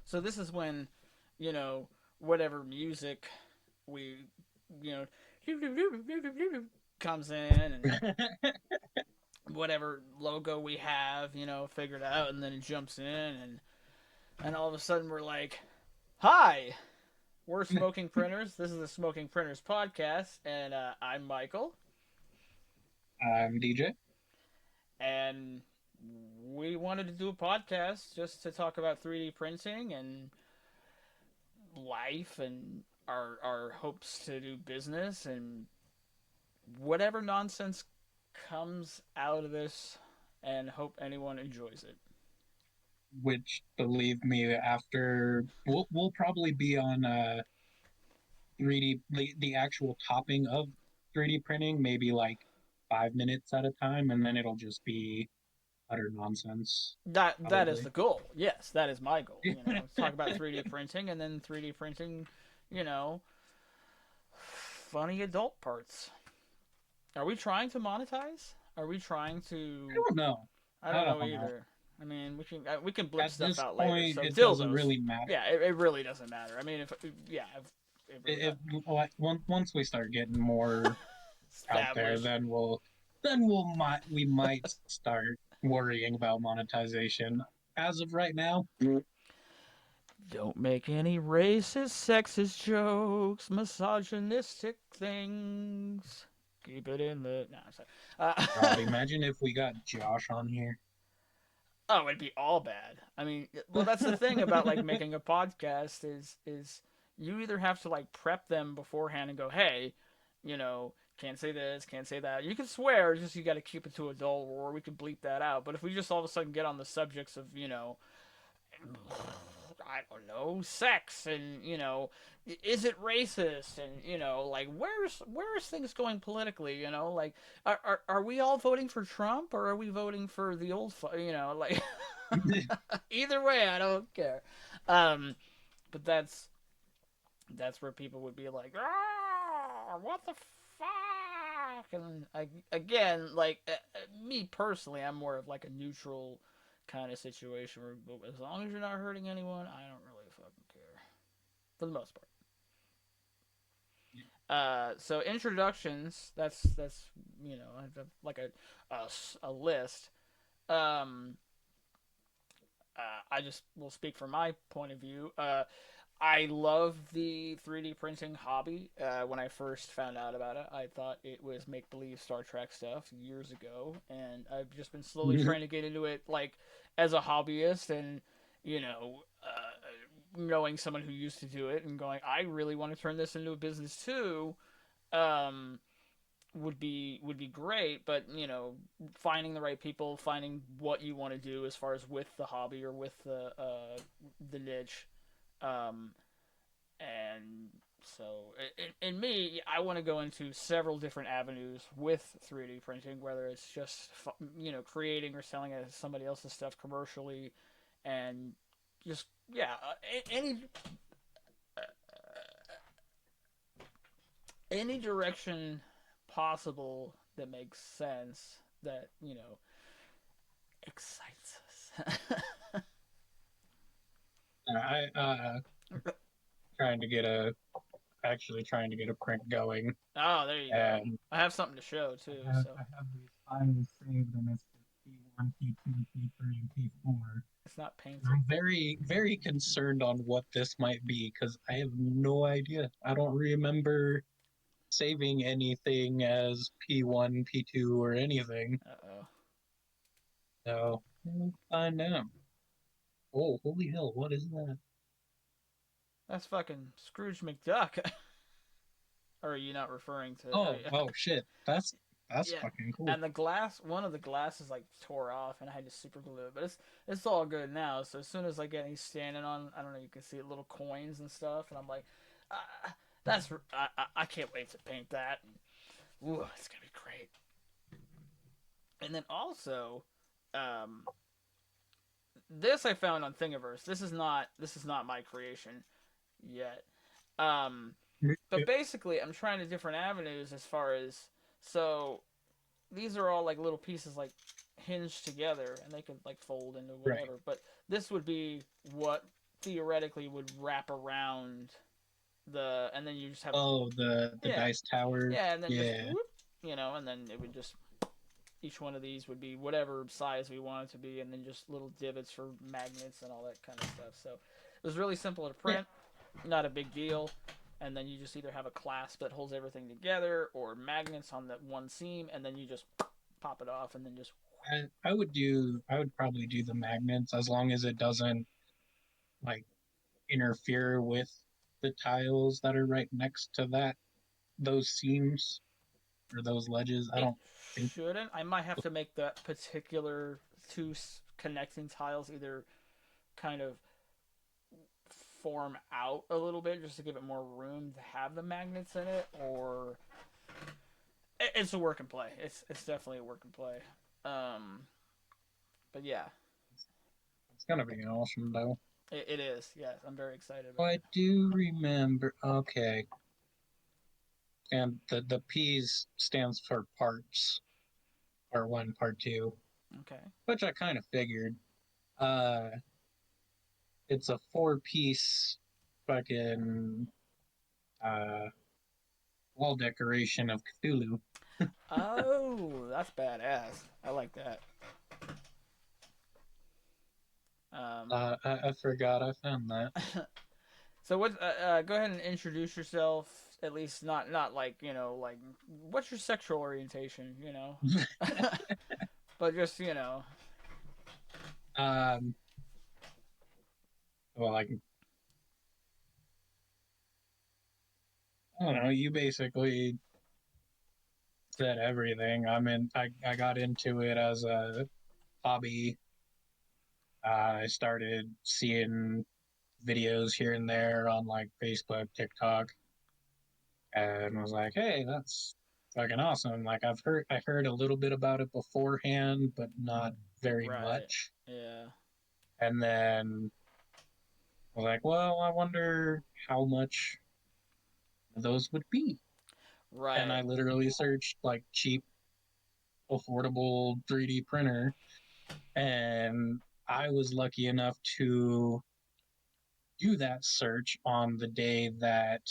So this is when, you know, whatever music we, you know, comes in and whatever logo we have, figured out, and then it jumps in, and all of a sudden we're like, "Hi, we're Smoking Printers. This is the Smoking Printers podcast, and I'm Michael, I'm DJ. and we wanted to do a podcast just to talk about 3D printing and life and our hopes to do business and whatever nonsense comes out of this, and hope anyone enjoys it." Which, believe me, after we'll probably be on 3D the actual topping of 3D printing, maybe like 5 minutes at a time, and then it'll just be utter nonsense, That is probably. the goal. Yes, that is my goal. Talk about 3D printing, and then 3D printing, you know, funny adult parts. Are we trying to monetize? Are we trying I to? don't know. I I don't know don't know. either. I mean, we can blip At stuff this out later. point, So it doesn't dildos. really matter. Yeah, it really doesn't matter. I mean, if yeah, if it really If like once we start getting more out there, established. then we might start worrying about monetization. As of right now, Don't make any racist, sexist jokes, misogynistic things. Keep it in the. No, sorry. God, imagine if we got Josh on here. Oh, it'd be all bad. I mean, well, that's the thing about like making a podcast is you either have to like prep them beforehand and go, hey, can't say this, can't say that. You can swear, just you got to keep it to adult, or we can bleep that out. But if we just all of a sudden get on the subjects of I don't know, sex, and is it racist, and like where's things going politically, like are we all voting for Trump, or are we voting for the old like either way I don't care. um but that's where people would be like, what the fuck, and again, like, me personally, I'm more of like a neutral kind of situation where, as long as you're not hurting anyone, I don't really fucking care for the most part. So introductions. That's I have like a list. Um, I just will speak from my point of view. I love the 3D printing hobby. When I first found out about it, I thought it was make believe Star Trek stuff years ago, and I've just been slowly trying to get into it, like as a hobbyist, and knowing someone who used to do it, and going, I really want to turn this into a business too. Um, would be great, but finding the right people, finding what you want to do as far as with the hobby or with the niche. um, and so in me, I want to go into several different avenues with 3D printing, whether it's just creating or selling somebody else's stuff commercially, and just yeah, any direction possible that makes sense, that excites us. I trying to get a actually trying to get a print going, Oh, there you go. and I have something to show too. So I have these files saved, and it's P1, P2, P3, and P4. it's not I'm painted. very concerned on what this might be because I have no idea. I don't remember saving anything as P1, P2, or anything. Uh oh. So we'll find out. Oh, holy hell! What is that? That's fucking Scrooge McDuck. Or are you not referring to? Oh shit! That's Yeah. fucking cool. And one of the glasses like tore off, and I had to super glue it. But it's all good now. So as soon as I get he's standing on, I don't know, you can see little coins and stuff, and I'm like, uh, I can't wait to paint that. Ooh, it's gonna be great. And then also, um, this I found on Thingiverse. This is not my creation yet. Um, but basically, I'm trying to different avenues as far as, so these are all like little pieces like hinged together, and they could like fold into Right. whatever. But this would be what theoretically would wrap around and then you just have, Oh, the yeah, dice tower. yeah, and then just Yeah. whoop, and then it would just, each one of these would be whatever size we want it to be, and then just little divots for magnets and all that kind of stuff. So it was really simple to Yeah. print, not a big deal. And then you just either have a clasp that holds everything together, or magnets on that one seam, and then you just pop it off, and then just I would probably do the magnets as long as it doesn't like interfere with the tiles that are right next to those seams or those ledges. I it don't think shouldn't. I might have to make that particular two connecting tiles either kind of form out a little bit just to give it more room to have the magnets in it, or it's a work and play. It's definitely a work and play. Um, but yeah, it's gonna be awesome though. it is. Yes, I'm very excited Oh, about I do remember. Okay, and the P's stands for parts, part one, part two, it. Okay. which I kind of figured. Uh, it's a four-piece fucking uh wall decoration of Cthulhu. Oh, that's badass. I like that. Um, I forgot I found that. so what? Go ahead and introduce yourself. At least not like like what's your sexual orientation? But just um, well, I don't know. You basically said everything. I got into it as a hobby. I started seeing videos here and there on like Facebook, TikTok, and was like, "Hey, that's fucking awesome!" Like I heard a little bit about it beforehand, but not very right. much. Yeah. And then I was like, "Well, I wonder how much those would be." And Right. I literally searched like cheap, affordable 3D printer, and I was lucky enough to do that search on the day that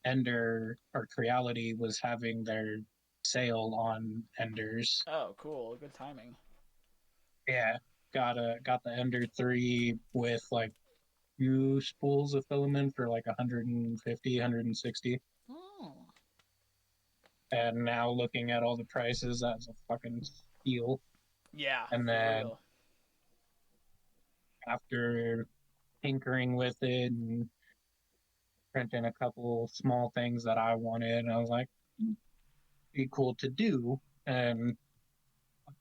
Ender or Creality was having their sale on Enders. Oh, cool. Good timing. Yeah, got the Ender 3 with like two spools of filament for like 150, 160. Oh. And now looking at all the prices, that's a fucking steal. Yeah, And for then real. after tinkering with it and printing a couple small things that I wanted, I was like, be cool to do. And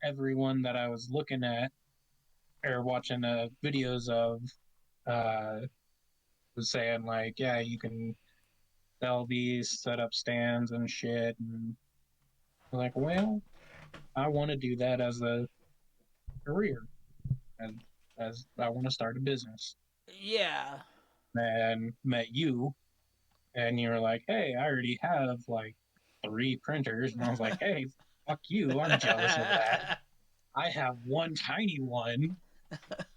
everyone that I was looking at or watching videos of uh, was saying like, yeah, you can sell these, set up stands and shit. And I'm like, well, I want to do that as a career, as as I want to start a business. Yeah. And met you, and you were like, hey, I already have like three printers, and I was like, hey, fuck you, I'm jealous of that. I have one tiny one,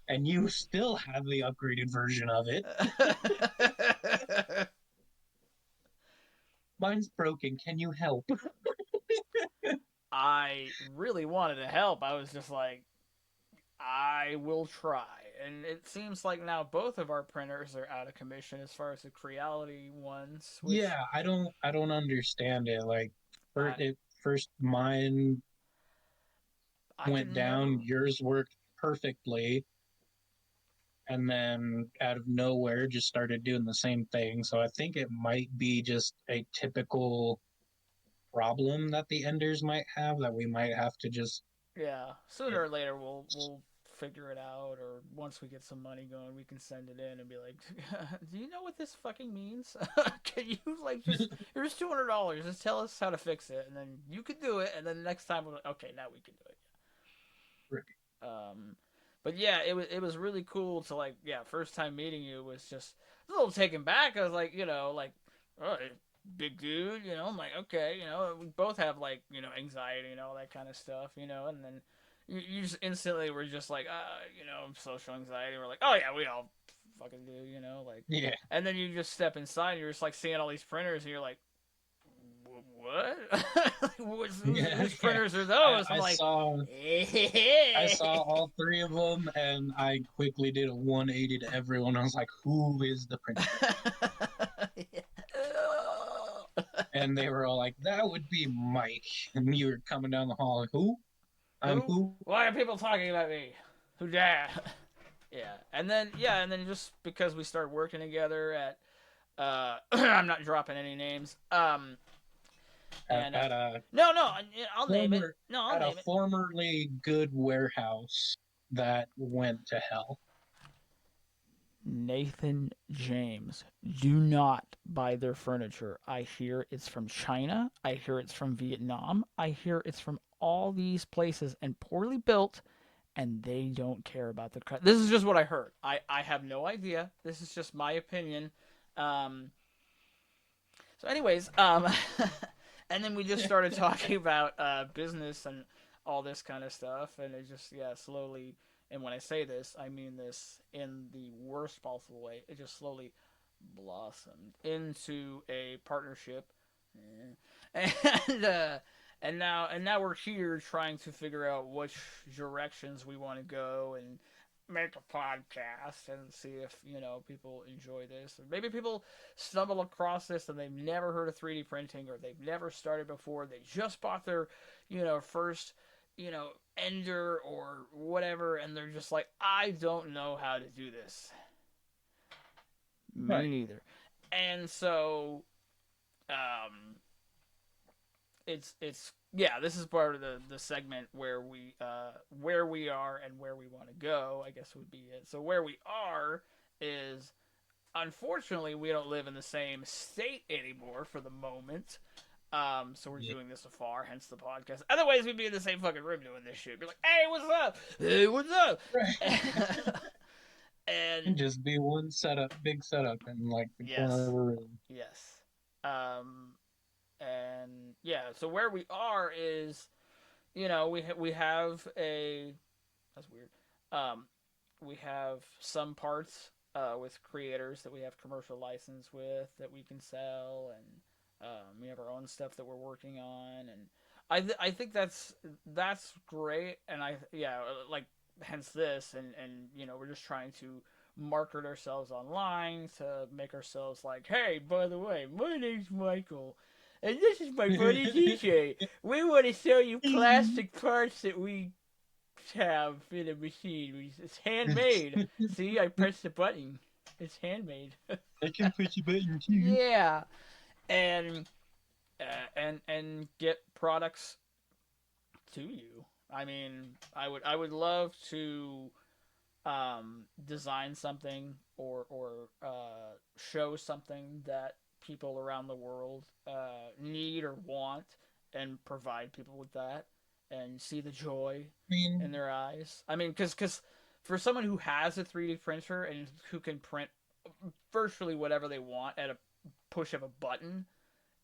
and you still have the upgraded version of it. Mine's broken. Can you help? I really wanted to help. I was just like, I will try. And it seems like now both of our printers are out of commission as far as the Creality ones, which Yeah, I don't understand it. Like, I first mine I went can never. down, yours worked perfectly, and then out of nowhere just started doing the same thing. So I think it might be just a typical problem that the enders might have that we might have to just Yeah, sooner or later we'll figure it out, or once we get some money going, we can send it in and be like, "Do you know what this fucking means? Can you like just here's $200. Just tell us how to fix it, and then you can do it, and then the next time we're like, okay, now we can do it." Um, but yeah, it was really cool to like, yeah, first time meeting you was just a little taken back. I was like, oh, big dude, I'm like, okay, we both have like anxiety and all that kind of stuff, and then you just instantly were just like, social anxiety. We're like, oh yeah, we all fucking do, like, Yeah, and then you just step inside and you're just like seeing all these printers and you're like, what? yeah, Whose yeah. printers are I, those? I'm I like, saw I saw hey. all three of them, and I quickly did a 180 to everyone. I was like, "Who is the printer?" And they were all like, "That would be Mike." And you were coming down the hall, like, "Who? I'm Who? who?" Why are people talking about me? Who dare? Yeah, and then just because we started working together at, I'm not dropping any names. At, And at a no, no, I'll name it. former No, I'll at a name it. formerly good warehouse that went to hell. Nathan James. Do not buy their furniture. I hear it's from China. I hear it's from Vietnam. I hear it's from all these places and poorly built, and they don't care about the. This is just what I heard. I have no idea. This is just my opinion. Um, so, anyways, and then we just started talking about business and all this kind of stuff, and it just slowly. And when I say this, I mean this in the worst possible way. It just slowly blossomed into a partnership, and and now we're here trying to figure out which directions we want to go and make a podcast and see if people enjoy this, or maybe people stumble across this and they've never heard of 3D printing, or they've never started before. They just bought their first ender or whatever, and they're just like, I don't know how to do this. Me Right. neither. And so, um, it's yeah. This is part of the segment where we are and where we want to go, I guess would be it. So where we are is, unfortunately, we don't live in the same state anymore for the moment. So we're Yeah. doing this afar, hence the podcast. Otherwise, we'd be in the same fucking room doing this shit. Be like, hey, what's up? Hey, what's up? Right. And And just be one setup, big setup in like the corner yes, of a room. yes. Um, and yeah, so where we are is, we have a, that's weird. Um, we have some parts with creators that we have commercial license with that we can sell, and we have our own stuff that we're working on, and I think that's great, and like, hence this, and we're just trying to market ourselves online to make ourselves like, hey, by the way, my name's Michael. And this is my buddy DJ. We want to sell you plastic parts that we have in a machine. It's handmade. See, I pressed the button. It's handmade. I can push a button too. Yeah, and and get products to you. I mean, I would love to design something, or show something that people around the world need or want, and provide people with that, and see the joy I in mean, their eyes. I mean, because for someone who has a 3D printer and who can print virtually whatever they want at a push of a button,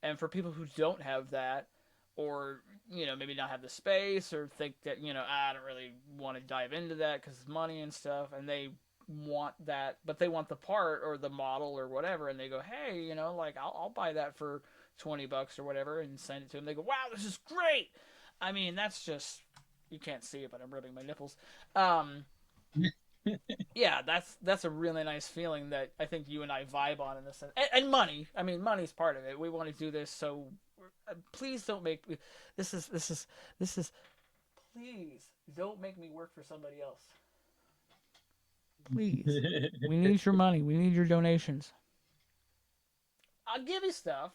and for people who don't have that, or maybe not have the space, or think that I don't really want to dive into that because it's money and stuff, and they want that, but they want the part or the model or whatever, and they go, hey, like, I'll buy that for $20 or whatever, and send it to them. They go, wow, this is great. I mean, that's just, you can't see it, but I'm rubbing my nipples. um yeah, that's a really nice feeling that I think you and I vibe on in this sense. And money, I mean, money's part of it. We want to do this, so please don't make me. This is. Please don't make me work for somebody else. Please, we need your money. We need your donations. I'll give you stuff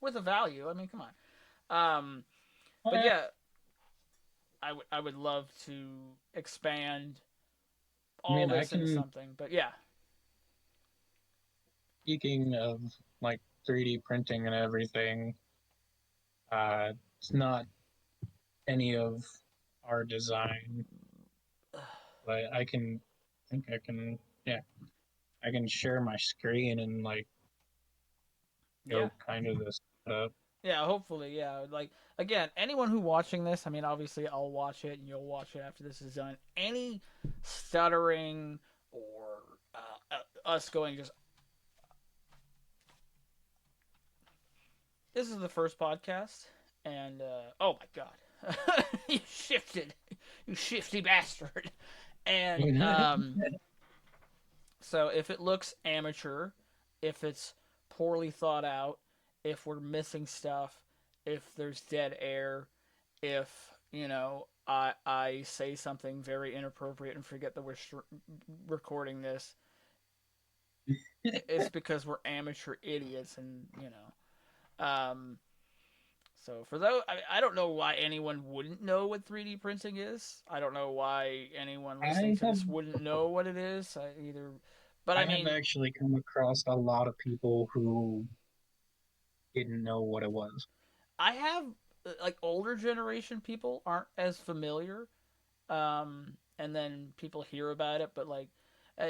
with a value. I mean, come on. But I yeah, I would love to expand all mean, I this into can. something. But yeah, Speaking of like 3D printing and everything, it's not any of our design, but I think I can, yeah, I can share my screen and like yeah. show kind of this setup. Yeah, hopefully, yeah. Like again, anyone who watching this, I mean, obviously, I'll watch it and you'll watch it after this is done. Any stuttering or us going just this is the first podcast, and oh my god, you shifted, you shifty bastard, and so if it looks amateur, if it's poorly thought out, if we're missing stuff, if there's dead air, if I say something very inappropriate and forget that we're recording this, it's because we're amateur idiots, and so for those, I don't know why anyone wouldn't know what 3D printing is. I don't know why anyone listening I to have this wouldn't know what it is. Either, but I I have mean, actually come across a lot of people who didn't know what it was. I have like older generation people aren't as familiar, and then people hear about it, but like, uh,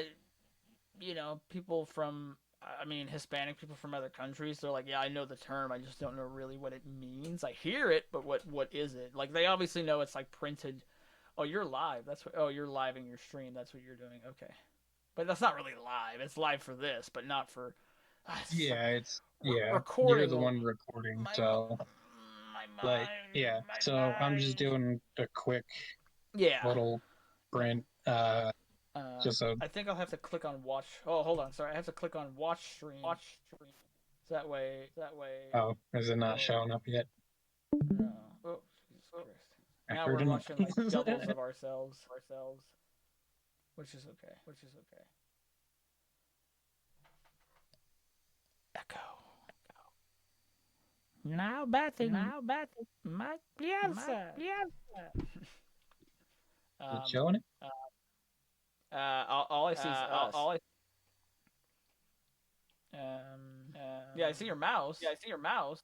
people from I mean Hispanic people from other countries, they're like, yeah, I know the term, I just don't know really what it means. I hear it, but what is it? Like they obviously know it's like printed. Oh, you're live. That's what. Oh, you're live in your stream. That's what you're doing. Okay, but that's not really live. It's live for this, but not for. Yeah, it's yeah, you're Recording the will one recording, my so my like mind yeah. my So I'm just mind. doing a quick Yeah, little yeah. print, just a I think I'll have to click on watch. Oh, hold on. Sorry, I have to click on watch stream. Watch stream. So that way. That way. oh, is it not Oh showing up yet? no. Oh Jesus Christ. I Now heard we're a watching like noise. doubles of ourselves. Which is okay. Which is okay. Echo. Now batting. Now batting. My piazza. Is it Um. showing it? All I see is us. Yeah, I see your mouse. Yeah, I see your mouse.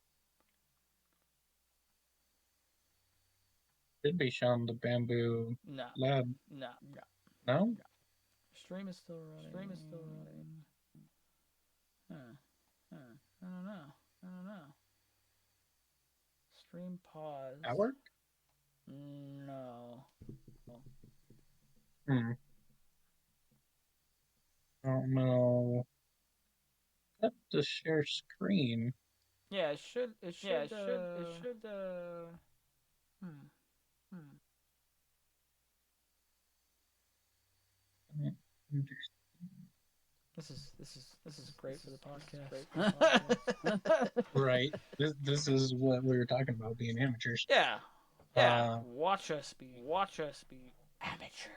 Should be showing the bamboo No. lab. No. No. No? No. Stream is still running. Stream is still running. Huh. Huh. I don't know. I don't know. Stream That paused. work? No. Hmm. I don't know. Cut to share screen. Yeah, it should. It Yeah, should. it should Hmm. Hmm. This is great for the podcast. right. This is what we were talking about being amateurs. Yeah. Yeah. Uh, Watch us be amateur.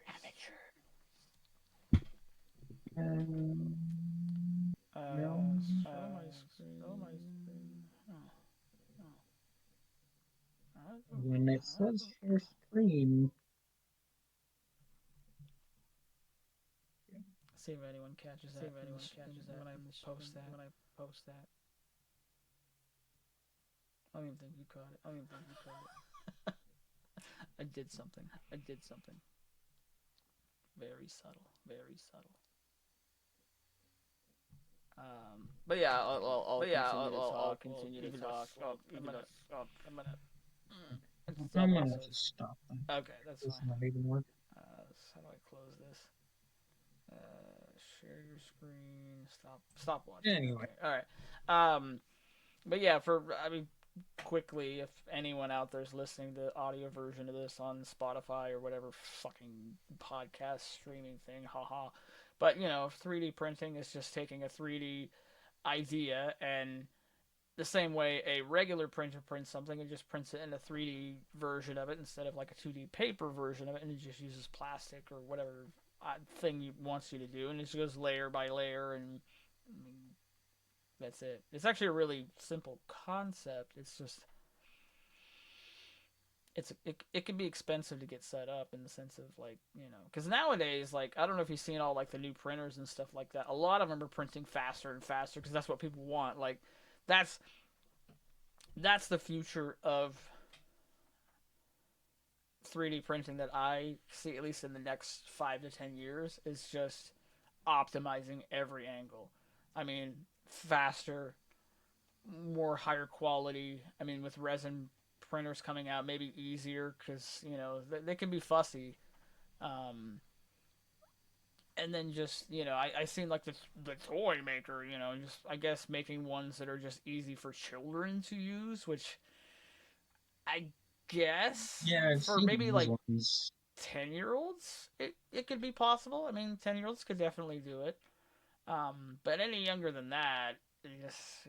Amateur. um, no. Show my screen. Show my screen. Oh. Oh. When it says share screen, See if anyone catches that. When I post that. I don't even think you caught it. I did something. Very subtle. Very subtle. But yeah, I'll continue to talk. I'm gonna. It's I'm double. gonna So just stop that. okay, that's It's fine. not even working. How do I close this? Share your screen. Stop watching. Anyway, Okay. All right. But yeah, I mean, quickly, if anyone out there's listening to the audio version of this on Spotify or whatever fucking podcast streaming thing, haha. But 3D printing is just taking a 3D idea, and the same way a regular printer prints something, it just prints it in a 3D version of it instead of like a 2D paper version of it, and it just uses plastic or whatever thing it wants you to do, and it just goes layer by layer, and I mean, that's it. It's actually a really simple concept. It's just it can be expensive to get set up in the sense of like because nowadays, like, I don't know if you've seen all like the new printers and stuff like that. A lot of them are printing faster and faster because that's what people want. Like that's that's the future of 3D printing that I see, at least in the next 5 to 10 years, is just optimizing every angle. I mean, faster, more higher quality. I mean, with resin printers coming out, maybe easier because they can be fussy. Um, and then just I seen like the toy maker, just I guess making ones that are just easy for children to use, which I guess Yeah, I've for seen maybe those like ones. 10-year-olds it could be possible. I mean, 10-year-olds could definitely do it. But any younger than that, just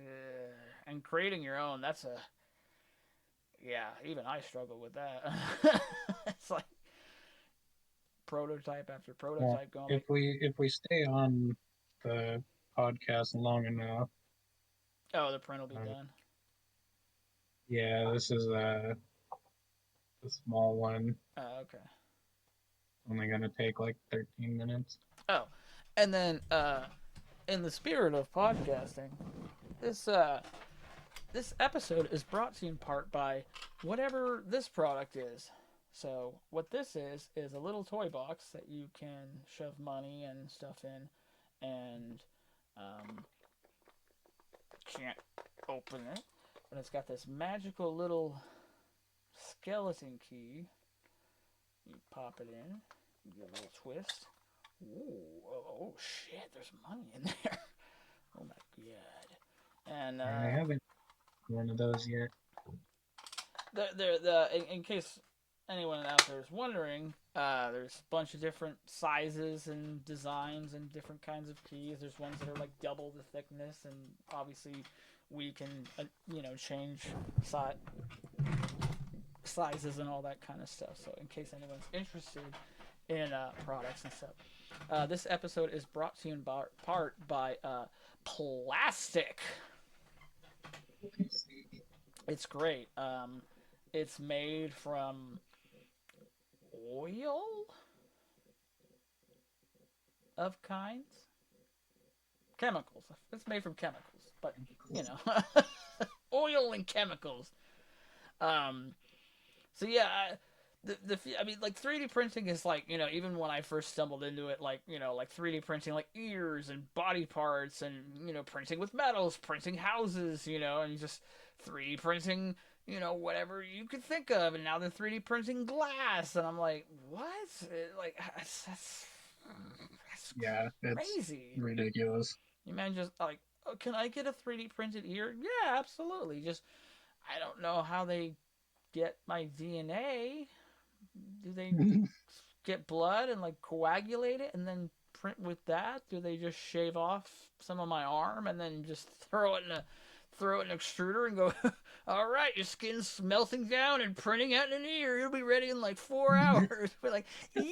and creating your own, that's a yeah. Even I struggle with that. It's like prototype after Well, prototype going if like, we stay on the podcast long enough, oh, the print will be uh, done. yeah, this is a small one. Oh, okay. Only gonna take like 13 minutes. Oh, and then in the spirit of podcasting, this this episode is brought to you in part by whatever this product is. So what this is a little toy box that you can shove money and stuff in, and um, can't open it, but it's got this magical little skeleton key. You pop it in, you give it a little twist. Ooh, oh shit! There's money in there. Oh my god! And I haven't one of those yet. in case anyone out there is wondering, there's a bunch of different sizes and designs and different kinds of keys. There's ones that are like double the thickness, and obviously we can change si- sizes and all that kind of stuff. So in case anyone's interested in products and stuff, this episode is brought to you in part by plastic. It's great. It's made from oil of kinds, chemicals. It's made from chemicals, but you know, oil and chemicals. Um, so yeah, I mean, like 3D printing is like even when I first stumbled into it, like like 3D printing like ears and body parts, and printing with metals, printing houses, and just 3D printing whatever you could think of, and now they're 3D printing glass, and I'm like, what? Like that's Yeah, it's crazy. ridiculous. You man just like, oh, can I get a 3D printed ear? Yeah, absolutely. Just I don't know how they get my DNA. Do they get blood and like coagulate it and then print with that? Do they just shave off some of my arm and then just throw it in an extruder and go, all right, your skin's melting down and printing out an ear. It'll be ready in like 4 hours. We're like, yeah,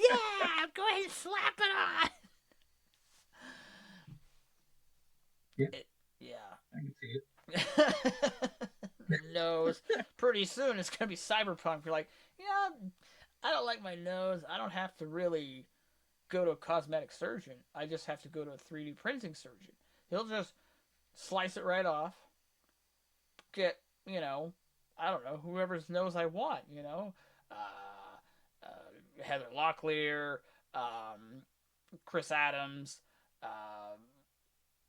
go ahead and slap it on. Yeah, Yeah. I can see The nose. Pretty soon it's gonna be cyberpunk. You're like, yeah, I don't like my nose. I don't have to really go to a cosmetic surgeon. I just have to go to a 3D printing surgeon. He'll just slice it right off. Get I don't know, whoever's nose I want. Heather Locklear, Chris Adams,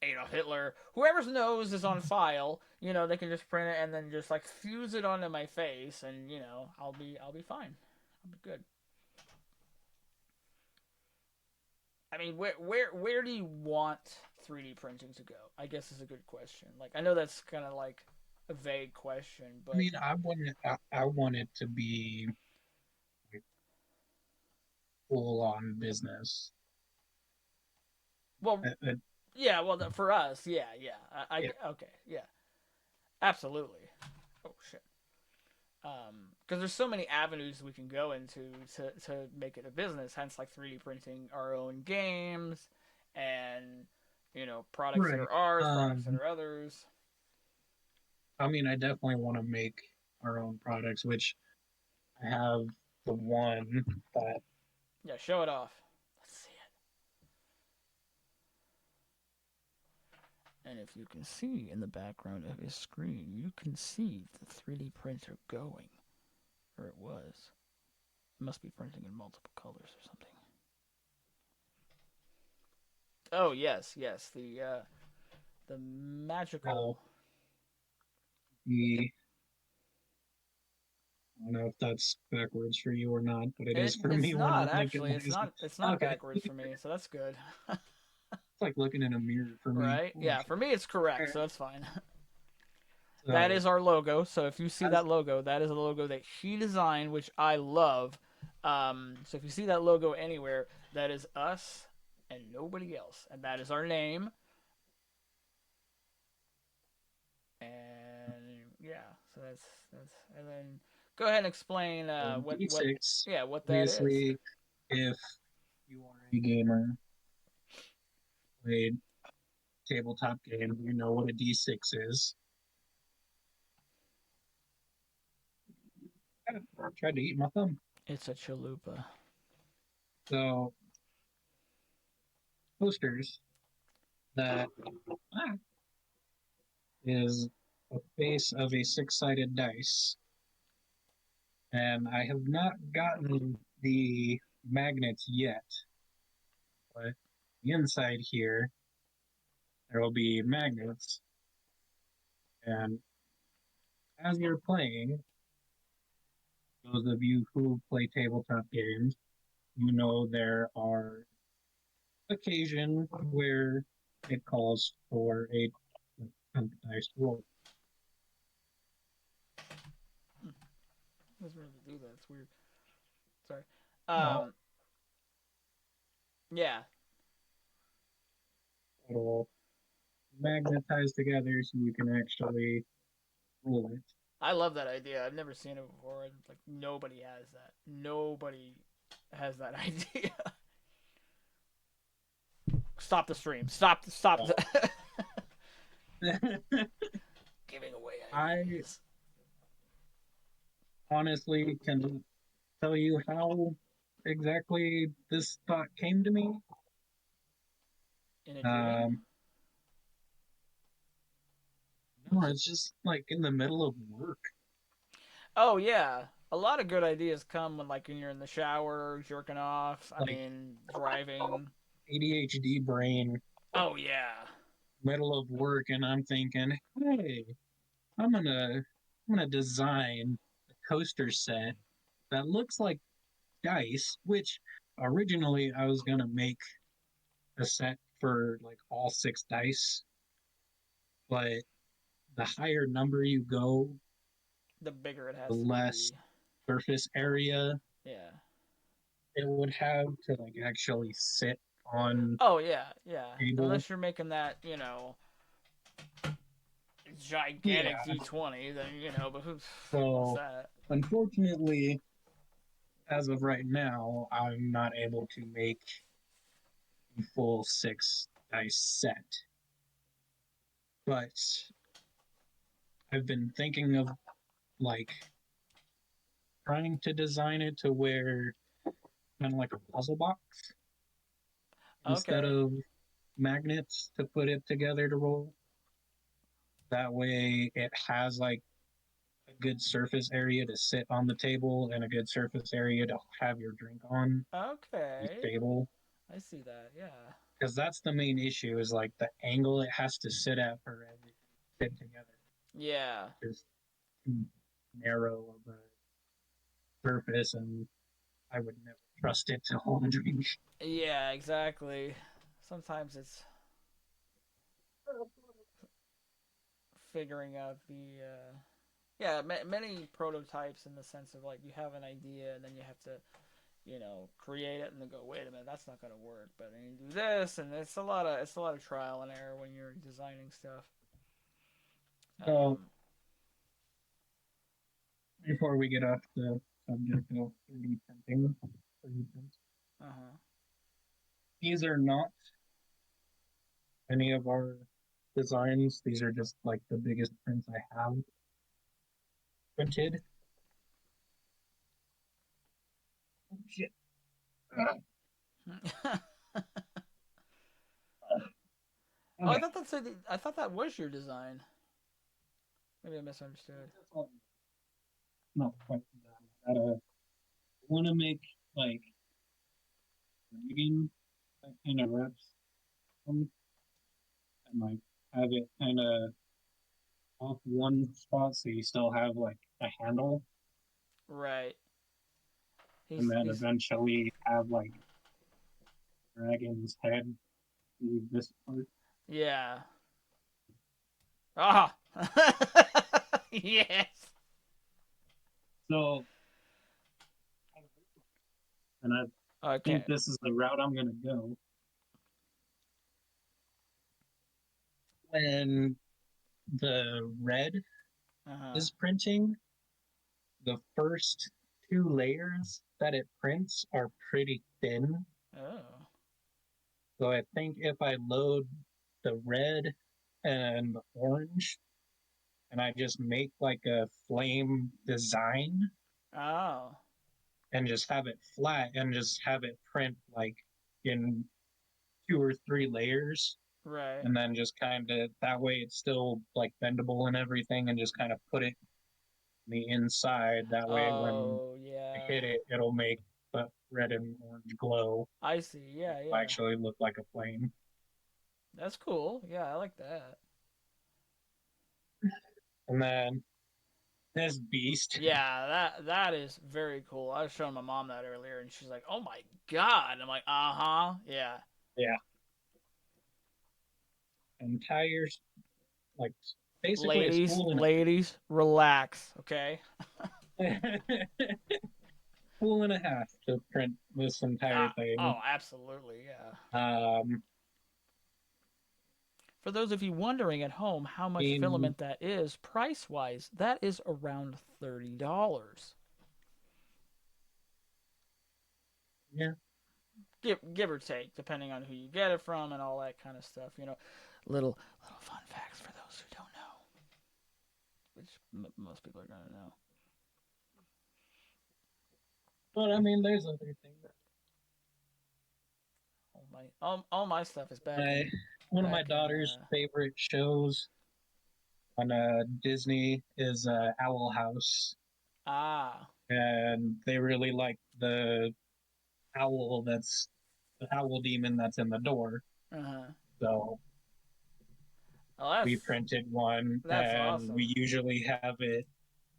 Adolf Hitler, whoever's nose is on file, they can just print it and then just like fuse it onto my face, and I'll be fine. I'll be good. I mean, where do you want 3D printing to go? I guess is a good question. Like, I know that's kind of like a vague question, I but mean, I want it to be like full on business. well, Uh, yeah, well, for us, yeah, yeah, yeah, okay, yeah, absolutely. Oh shit. Because there's so many avenues we can go into to make it a business. Hence, like 3D printing our own games, and products that right. are ours, products that are others. I mean, I definitely want to make our own products, which I have the one that Yeah, show it off. Let's see it. And if you can see in the background of his screen, you can see the 3D printer going, or it was. It must be printing in multiple colors or something. Oh yes, yes, the oh, magical. the I don't know if that's backwards for you or not, but it is for It's me when not I'm thinking actually. what is It's not okay. backwards for me, so that's good. It's like looking in a mirror for me. Right? Holy Yeah, shit. for me it's All correct, right. so that's fine. That So is our logo. So if you see as that logo, that is a logo that she designed, which I love. So if you see that logo anywhere, that is us and nobody else, and that is our name. And yeah, so that's and then go ahead and explain what D6, yeah what that is. obviously, if you are a gamer, played tabletop game, you know what a D6 is. I tried to eat my thumb. It's a chalupa. So posters that ah, is a face of a six-sided dice, and I have not gotten the magnets yet, but the inside here there will be magnets, and as you're playing, those of you who play tabletop games, you know there are occasion where it calls for a dice roll. It doesn't really do that. It's weird. Sorry. Well, Um. Yeah, it'll magnetize together so you can actually roll it. I love that idea. I've never seen it before. Like nobody has that. Nobody has that idea. Stop the stream. Stop. So, Giving away I ideas honestly can tell you how exactly this thought came to me. in a dream. Um, no, it's just like in the middle of work. Oh yeah, a lot of good ideas come when you're in the shower, jerking off. I Like mean, driving. ADHD brain, Oh yeah. middle of work, and I'm thinking, hey, I'm gonna design a coaster set that looks like dice, which originally I was gonna make a set for like all six dice, but the higher number you go, The bigger it the has to less be. surface area Yeah. it would have to like actually sit on Oh yeah, yeah. table. Unless you're making that, Yeah. gigantic D20, then but what's So that? unfortunately, as of right now, I'm not able to make a full six dice set. But I've been thinking of like trying to design it to where kind of like a puzzle box instead Okay. of magnets to put it together to roll. That way it has like a good surface area to sit on the table and a good surface area to have your drink on the Okay. table. I see that. Yeah. Because that's the main issue is like the angle it has to sit at for everything to fit together. Yeah. Is too narrow of a surface, and I would never trust it to hold a drink. Yeah, exactly. Sometimes it's figuring out the yeah, many prototypes in the sense of like you have an idea and then you have to create it and then go, wait a minute, that's not going to work. But then you do this, and it's a lot of trial and error when you're designing stuff. So Um, before we get off the subject of 3D printing, 3D prints, uh huh. these are not any of our designs. These are just like the biggest prints I have printed. Oh, shit. Oh, Okay. I thought that was your design. Maybe I misunderstood. That's all. Not quite done. I want to make like rigging that kind of wraps them and like have it kind of off one spot so you still have like a handle, Right. and then He's eventually have like dragon's head leave this part. yeah. Ah. Yes. So, and I I think can't. this is the route I'm gonna go. When the red Uh huh. is printing, the first two layers that it prints are pretty thin. Oh. So I think if I load the red and the orange and I just make like a flame design Oh. and just have it flat and just have it print like in two or three layers, Right. and then just kind of that way it's still like bendable and everything, and just kind of put it on the inside. That way when Oh I yeah. hit it, it'll make the red and orange glow. I see. Yeah, It'll yeah. actually look like a flame. That's cool. Yeah, I like that. And then this beast, Yeah, that is very cool. I was showing my mom that earlier, and she's like, "Oh my god!" I'm like, "Uh huh, yeah." yeah, entire like basically a Ladies, spool and ladies, relax, okay? a spool and a half to print this entire thing. Oh, absolutely, yeah. Um, For those of you wondering at home how much in filament that is, price wise, that is around $30. yeah, Give or take, depending on who you get it from and all that kind of stuff. Little fun facts for those who don't know, which most people are gonna know. but I mean, there's other things. All my stuff is back My in one of my back in. daughter's favorite shows on Disney is Owl House, Ah. and they really like the owl that's the owl demon that's in the door. Uh huh. So Oh, we printed one, that's and awesome. we usually have it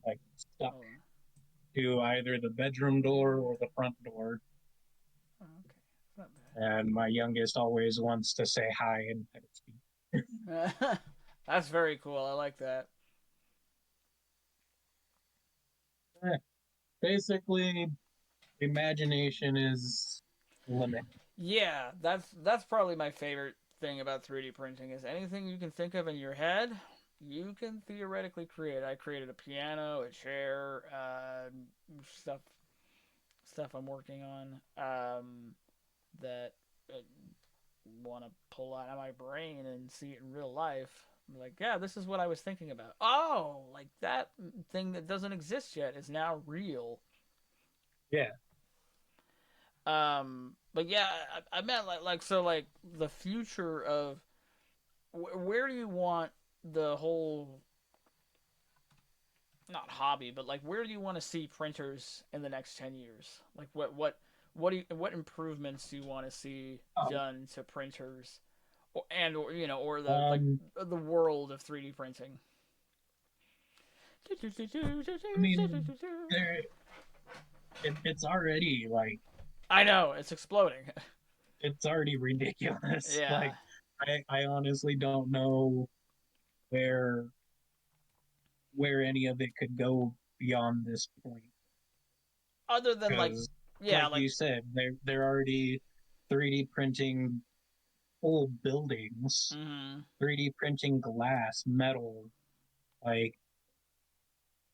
like stuck Oh, to either the bedroom door or the front door. oh, okay, it's not And my youngest always wants to say hi and pet its feet. bad. That's very cool. I like that. Basically, imagination is limit. Yeah, that's probably my favorite thing about 3D printing is anything you can think of in your head, you can theoretically create. I created a piano, a chair, stuff stuff I'm working on that I want to pull out of my brain and see it in real life. I'm like, yeah, this is what I was thinking about. Oh, like that thing that doesn't exist yet is now real. Yeah. But yeah, I meant like so like the future of where do you want the whole not hobby, but like where do you want to see printers in the next 10 years? Like what improvements do you want to see Oh, done to printers, or or the like um, the world of 3D printing? I mean, there it's already like I know it's exploding. it's already ridiculous. Yeah. Like I honestly don't know where where any of it could go beyond this point. Other than like, Because yeah, like like you said, they're already 3D printing whole buildings, mm-hmm. 3D printing glass, metal, like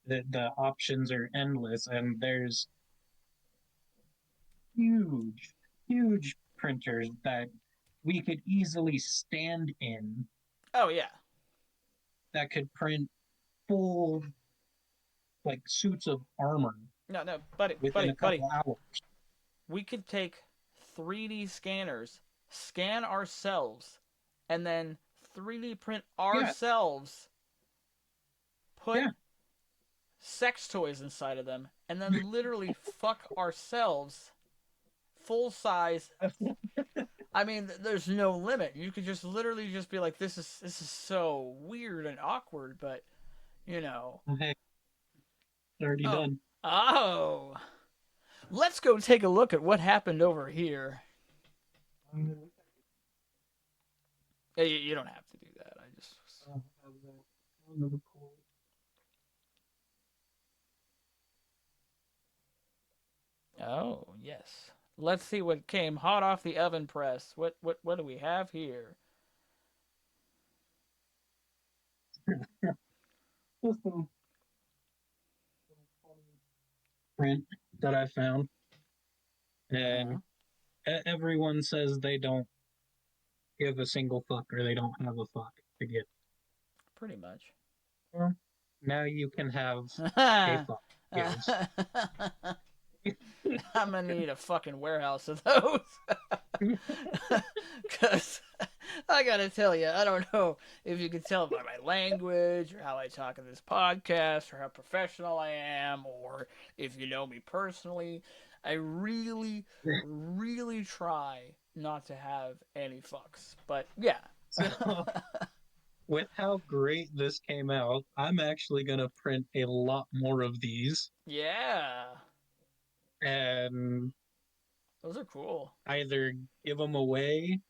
the options are endless, and there's huge, huge printers that we could easily stand in Oh yeah. that could print full like suits of armor No, no, buddy, within buddy, a buddy. couple hours. We could take 3D scanners, scan ourselves, and then 3D print Yeah, ourselves, put yeah. sex toys inside of them, and then literally fuck ourselves full size. I mean, there's no limit. You could just literally just be like, this is so weird and awkward, but You know. Hey, it's already Oh. done. Oh. Let's go take a look at what happened over here. You don't have to do that. I just. Oh, yes. Let's see what came hot off the oven press. What do we have here? Just a print that I found, Uh huh. and everyone says they don't give a single fuck or they don't have a fuck to give. Pretty much. Well, now you can have a fuck give. I'm gonna need a fucking warehouse of those. Because I gotta tell you, I don't know if you can tell by my language or how I talk in this podcast or how professional I am or if you know me personally. I really, really try not to have any fucks. But yeah. So, with how great this came out, I'm actually going to print a lot more of these Yeah. and Those are cool. either give them away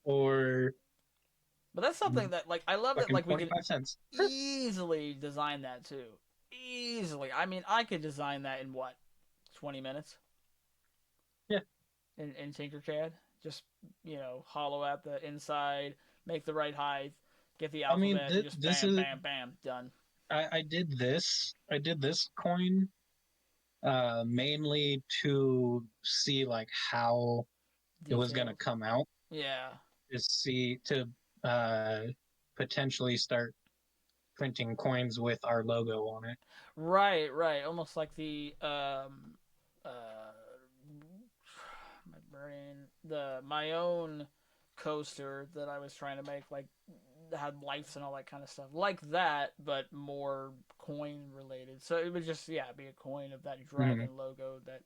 or But that's something that like I love that fucking like we could 25 cents. easily design that too. Easily. I mean, I could design that in what, 20 minutes Yeah. in Tinkercad. Just hollow out the inside, make the right height, get the I mean, alphabet, and just this bam, is, bam, bam, done. I did this coin mainly to see like how it was going to Detailed. come out, Yeah. to see, to uh, potentially start printing coins with our logo on it. Right, right. Almost like the my brain, my own coaster that I was trying to make, like had lights and all that kind of stuff, like that, but more coin related. So it would just be a coin of that Mhm. dragon logo that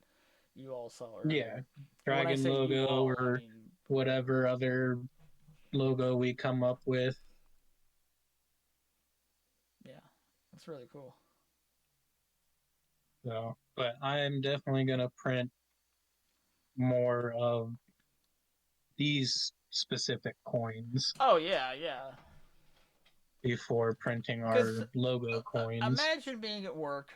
you all saw Yeah, earlier. And when I dragon say you logo all, I or mean whatever other logo we come up with. yeah, that's really cool. So, but I'm definitely gonna print more of these specific coins Oh yeah, yeah. before printing Because our logo coins. imagine being at work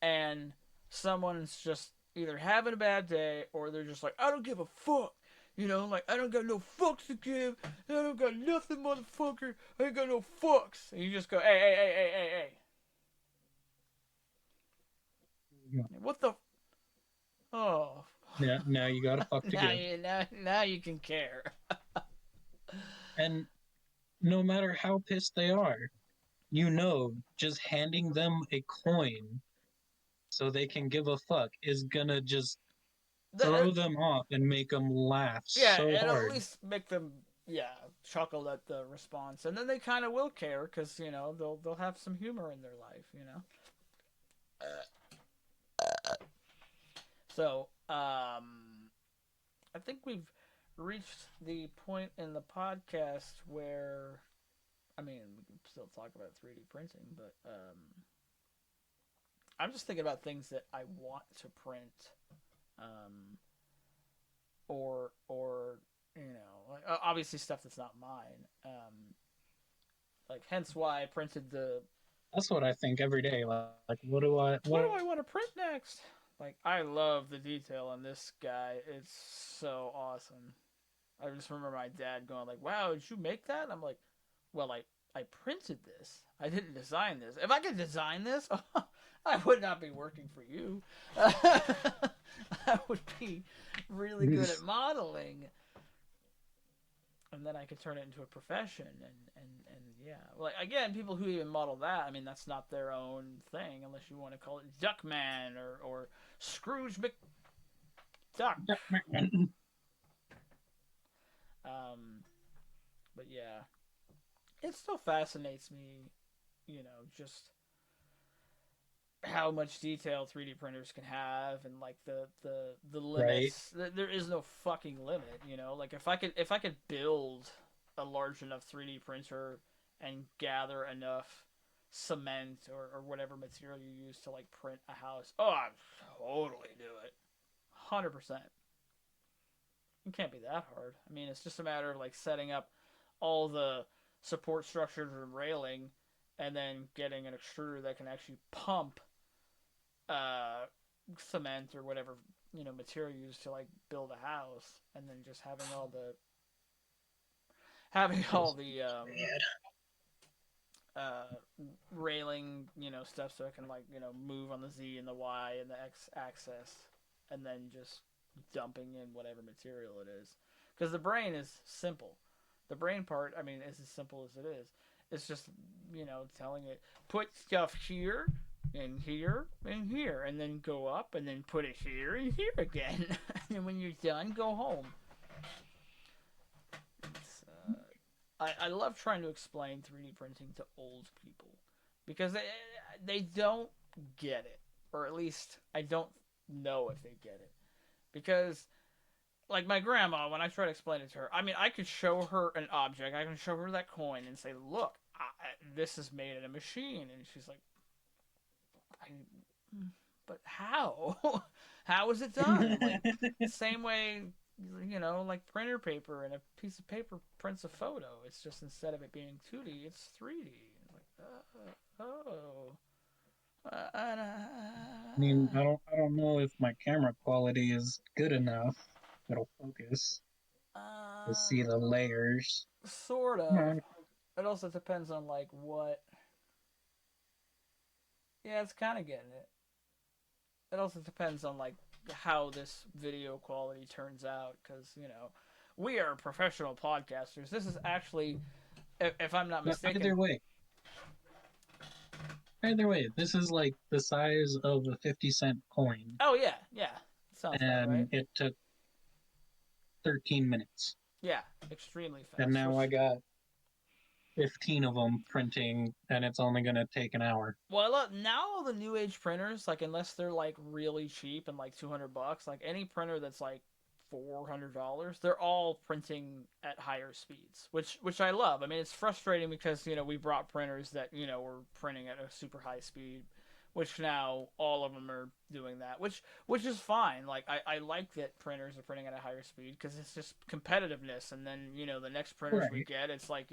and someone's just either having a bad day or they're just like, I don't give a fuck. Like, I don't got no fucks to give. I don't got nothing, motherfucker. I ain't got no fucks. And you just go, hey, hey, hey, hey, hey, hey. What the? Oh. Now you got a fuck to give. now you can care. And no matter how pissed they are, just handing them a coin so they can give a fuck is gonna just The, throw them off and make them laugh yeah, so and at hard. least make them chuckle at the response, and then they kind of will care because they'll have some humor in their life. So I think we've reached the point in the podcast where I mean we can still talk about 3D printing, but I'm just thinking about things that I want to print, um, or like, obviously stuff that's not mine. Like hence why I printed the That's what I think every day. Like what what? do I want to print next? Like I love the detail on this guy. It's so awesome. I just remember my dad going like, "Wow, did you make that?" I'm like, "Well, I printed this. I didn't design this. If I could design this, I would not be working for you. I would be really good at modeling, and then I could turn it into a profession. And yeah, like again, people who even model that, I mean, that's not their own thing unless you want to call it Duckman or Scrooge McDuck. Um, but yeah, it still fascinates me, just how much detail 3D printers can have and like the Right? limits. There is no fucking limit, Like if I could build a large enough 3D printer and gather enough cement or whatever material you use to like print a house. Oh, I'd totally do it. 100%. It can't be that hard. I mean, it's just a matter of like setting up all the support structures and railing, and then getting an extruder that can actually pump uh, cement or whatever material used to like build a house, and then just having all Yes. the uh, railing stuff so it can like move on the Z and the Y and the X axis, and then just dumping in whatever material it is. Because the brain is simple. The brain part, I mean, is as simple as it is. It's just telling it put stuff here and here and here, and then go up and then put it here and here again. And when you're done, go home. I love trying to explain 3D printing to old people because they don't get it, or at least I don't know if they get it. Because like my grandma, when I try to explain it to her, I mean, I could show her an object, I can show her that coin and say, "Look, this is made in a machine," and she's like, I, "But how? How is it done?" I'm like, the same way, like printer paper and a piece of paper prints a photo. It's just instead of it being 2D, it's 3D. It's like, oh, I mean, I don't know if my camera quality is good enough. It'll focus to uh, see the layers. sort Come of. on. It also depends on like what. Yeah, it's kind of getting it. It also depends on like how this video quality turns out, because we are professional podcasters. This is actually, if I'm not But mistaken. either way, this is like the size of a 50-cent coin, Oh yeah, yeah, sounds about right. and it took 13 minutes. Yeah, extremely And fast. now I Which, got 15 of them printing, and it's only going to take an hour. well, look, now all the new age printers, like unless they're like really cheap and like $200, like any printer that's like $400, they're all printing at higher speeds, which I love. I mean, it's frustrating because we brought printers that were printing at a super high speed, which now all of them are doing that, which is fine. Like I like that printers are printing at a higher speed because it's just competitiveness, and then the next printers we Right. get, it's like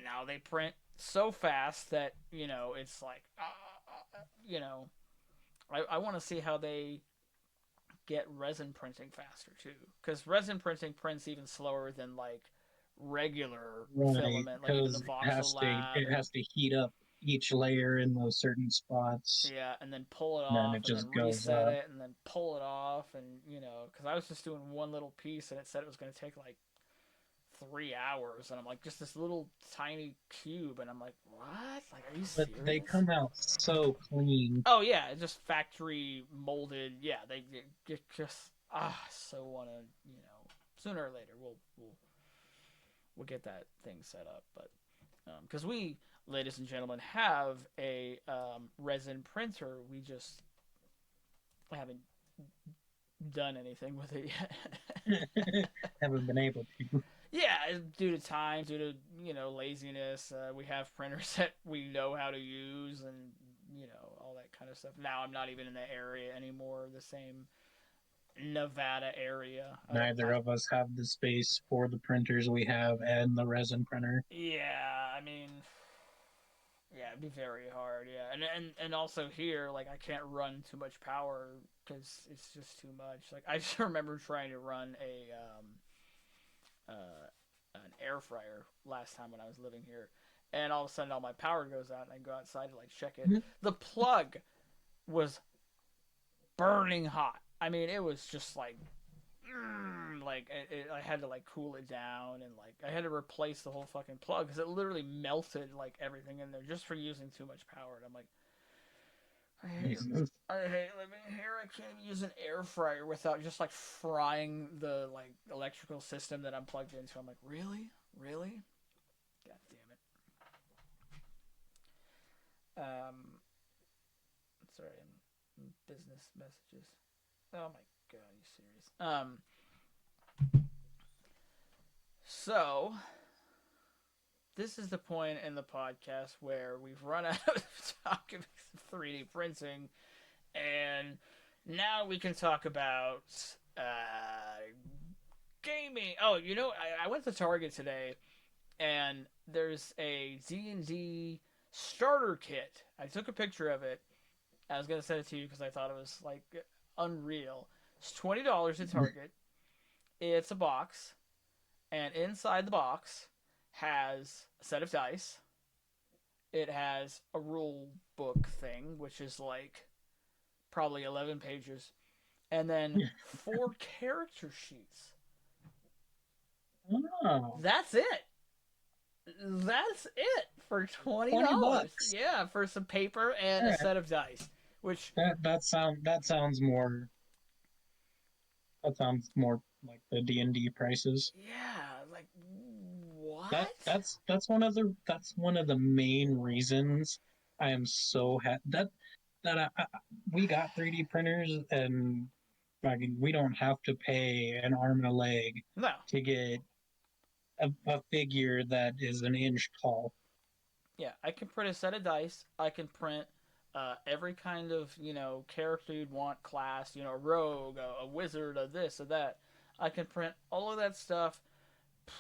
now they print so fast that it's like you know I want to see how they get resin printing faster too, because resin printing prints even slower than like regular Right, filament, like even the because voxel lab. it And has to heat up each layer in those certain spots, yeah, and then pull it and then off it and then just goes reset up. it and then pull it off, and because I was just doing one little piece and it said it was going to take like 3 hours, and I'm like, just this little tiny cube, and I'm like, what? Like, are you But they serious? come out so clean. Oh yeah, it's just factory molded. Yeah, they just so want to sooner or later we'll get that thing set up, but because we, ladies and gentlemen, have a resin printer, we just haven't done anything with it yet. Haven't been able to. Yeah, due to time, due to laziness, we have printers that we know how to use, and all that kind of stuff. Now I'm not even in the area anymore, the same Nevada area. Neither of us have the space for the printers we have and the resin printer. Yeah, I mean, yeah, it'd be very hard. Yeah, and also here, like, I can't run too much power because it's just too much. Like, I just remember trying to run an air fryer last time when I was living here, and all of a sudden all my power goes out, and I go outside to like check it. The plug was burning hot. I mean, it was just like I had to like cool it down, and like I had to replace the whole fucking plug because it literally melted like everything in there just for using too much power. And I'm like, I hate Jesus. I hate living here. I can't even use an air fryer without just like frying the like electrical system that I'm plugged into. I'm like, really, really, god damn it. Sorry, I'm business messages. Oh my god, are you serious? So this is the point in the podcast where we've run out of talking 3D printing, and now we can talk about gaming. Oh, I went to Target today, and there's a D&D starter kit. I took a picture of it. I was gonna send it to you because I thought it was like unreal. It's $20 at Target. It's a box, and inside the box has a set of dice. It has a rule book thing, which is like probably 11 pages, and then four character sheets. Oh, That's it. That's it for $20. 20 bucks. Yeah, for some paper and All a right. set of dice. Which, that sounds more like the D&D prices. yeah, like That what? that's one of the main reasons I am so happy that we got 3D printers, and I mean, we don't have to pay an arm and a leg No. to get a figure that is an inch tall. Yeah, I can print a set of dice. I can print every kind of character you'd want, class, a rogue, a wizard, a this, a that. I can print all of that stuff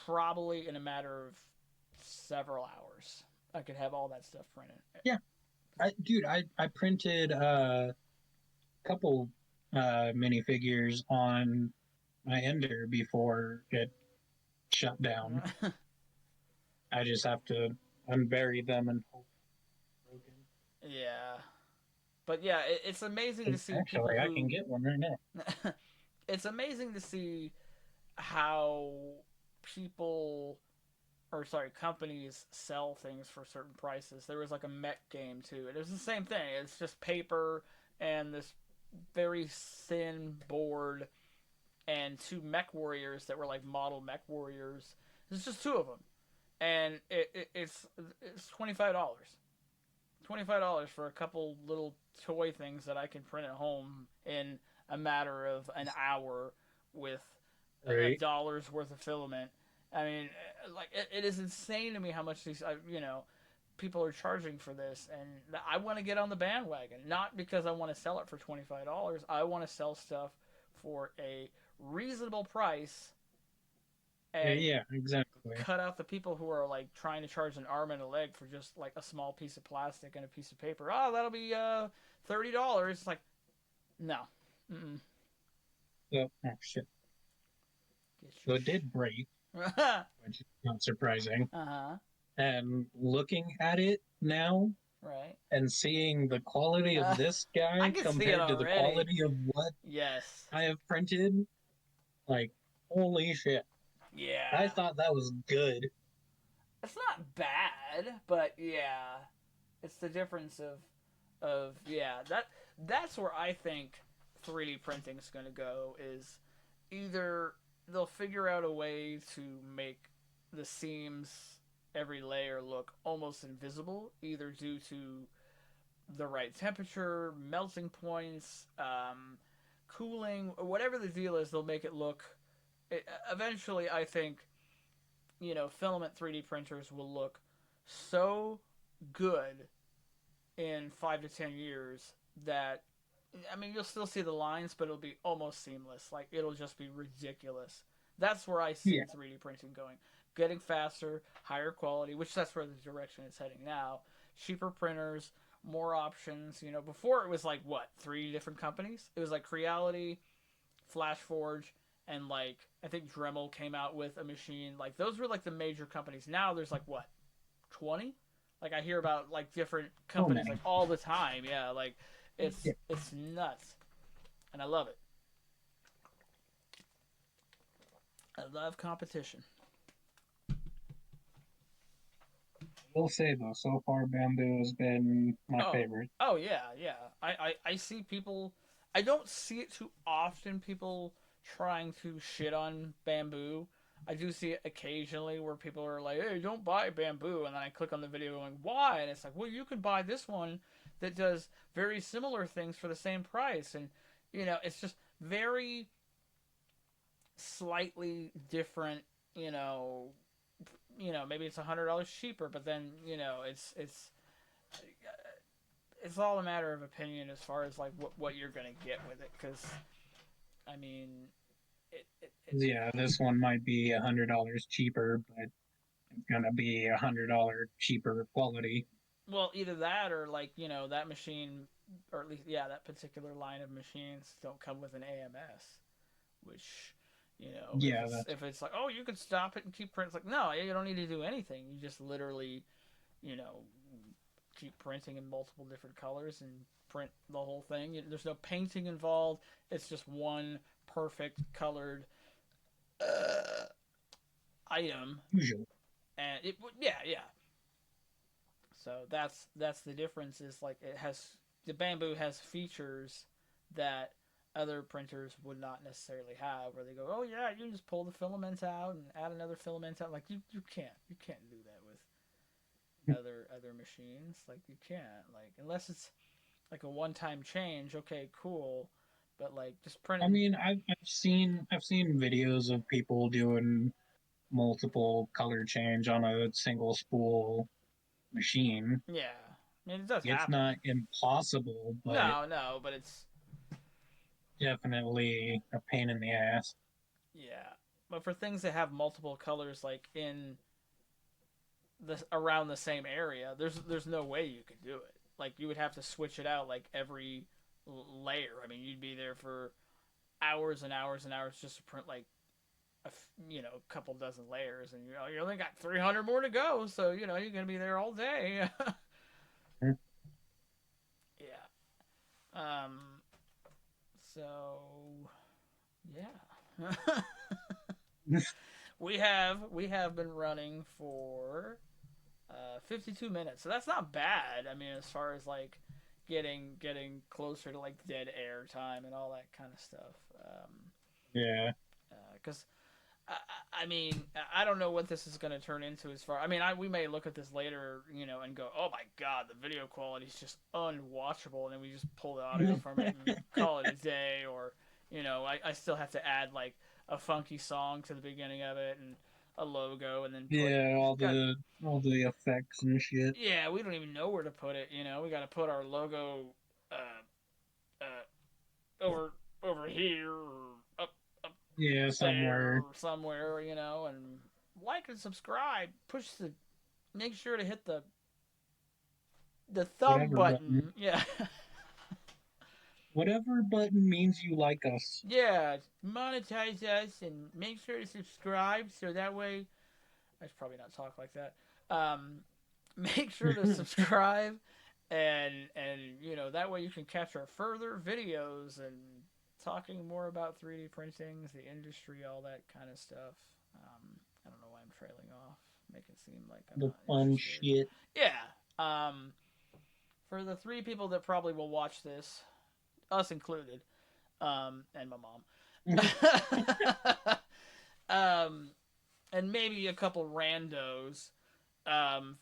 probably in a matter of several hours. I could have all that stuff printed. Yeah, I printed a couple minifigures on my Ender before it shut down. I just have to unbury them and hope they're broken. Yeah, but yeah, it's amazing to see people Actually, I can who. get one right now. It's amazing to see how people or sorry, companies sell things for certain prices. There was like a mech game too. It was the same thing. It's just paper and this very thin board and two mech warriors that were like model mech warriors. It's just two of them, and it's $25. $25 for a couple little toy things that I can print at home in a matter of an hour with a Right? dollar's worth of filament. I mean, like it is insane to me how much these people are charging for this, and I want to get on the bandwagon. Not because I want to sell it for $25. I want to sell stuff for a reasonable price and Yeah, exactly. cut out the people who are like trying to charge an arm and a leg for just like a small piece of plastic and a piece of paper. Oh, that'll be $30. It's like no. Mm-mm. So, oh shit. Get So your it did break, uh which is not surprising. huh. And looking at it now Right. and seeing the quality of Uh, this I guy can see it compared to the already. quality of what Yes. I have printed, like, holy shit. I Yeah. thought that was good. It's not bad, but yeah, it's the difference of yeah that's where I think 3D printing is going to go is either they'll figure out a way to make the seams every layer look almost invisible either due to the right temperature, melting points, cooling, or whatever the deal is, they'll make it look. Eventually, I think filament 3D printers will look so good in 5 to 10 years that I mean you'll still see the lines, but it'll be almost seamless. Like it'll just be ridiculous. That's where I see Yeah, 3D printing going, getting faster, higher quality, which that's where the direction it's heading now. Cheaper printers, more options. Before it was like what 3 different companies. It was like Creality, FlashForge, and like I think Dremel came out with a machine. Like those were like the major companies. Now there's like what 20. Like I hear about like different so companies like many. all the time. Yeah, like it's Yeah. it's nuts, and I love it. I love competition. I will say though, so far Bamboo has been my Oh, favorite. oh yeah, yeah. I see people. I don't see it too often. People trying to shit on bamboo. I do see it occasionally where people are like, "Hey, don't buy bamboo," and then I click on the video going, "Why?" And it's like, "Well, you can buy this one that does very similar things for the same price," and it's just very slightly different. You know, maybe it's $100 cheaper, but then it's all a matter of opinion as far as like what you're gonna get with it. Because I mean, it Yeah, this one might be $100 cheaper, but it's gonna be $100 cheaper quality. well, either that or like that machine, or at least yeah, that particular line of machines don't come with an AMS, which if Yeah, it's that's if it's like, oh, you can stop it and keep printing. It's like, no, you don't need to do anything. You just literally you know keep printing in multiple different colors and print the whole thing. There's no painting involved. It's just one perfect colored uh, item, usual. and yeah. So that's the difference. Is like the bamboo has features that other printers would not necessarily have, where they go, oh yeah, you can just pull the filament out and add another filament out. Like you can't do that with other machines. Like you can't, like, unless it's like a one time change. Okay, cool, but like just I printing. mean, I've seen videos of people doing multiple color change on a single spool machine. Yeah, I mean it does It's happen. not impossible, but No, but it's definitely a pain in the ass. yeah. But for things that have multiple colors, like in around the same area, there's no way you could do it. Like you would have to switch it out like every layer. I mean, you'd be there for hours and hours and hours just to print like a couple dozen layers, and you only got 300 more to go. So you're gonna be there all day. Yeah. Um. So yeah. we have been running for 52 minutes, so that's not bad. I mean, as far as like getting closer to like dead air time and all that kind of stuff. Yeah. Because I mean, I don't know what this is going to turn into as far. I mean, we may look at this later, and go, "Oh my God, the video quality is just unwatchable," and then we just pull the audio from it and call it a day. Or, I still have to add like a funky song to the beginning of it and a logo, and then put Yeah, all got the effects and shit. yeah, we don't even know where to put it. We got to put our logo uh, over here or up Yeah, there somewhere. or somewhere, and like and subscribe. Make sure to hit the thumb Whatever button. button. Yeah. Whatever button means you like us. Yeah, monetize us and make sure to subscribe so that way I should probably not talk like that. Make sure to subscribe and that way you can catch our further videos and talking more about 3D printing, the industry, all that kind of stuff. I don't know why I'm trailing off, make it seem like I'm The not fun interested. shit. Yeah. Um, for the three people that probably will watch this, us included, and my mom, and maybe a couple randos. Um,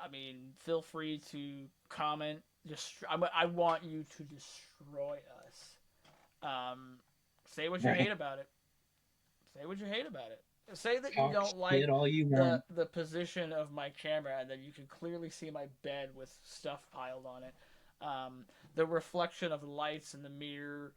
I mean, feel free to comment. I want you to destroy us. Um, say what you hate about it. Say what you hate about it. Say that you Talk don't shit like all you the want. the position of my camera and that you can clearly see my bed with stuff piled on it. The reflection of the lights in the mirror,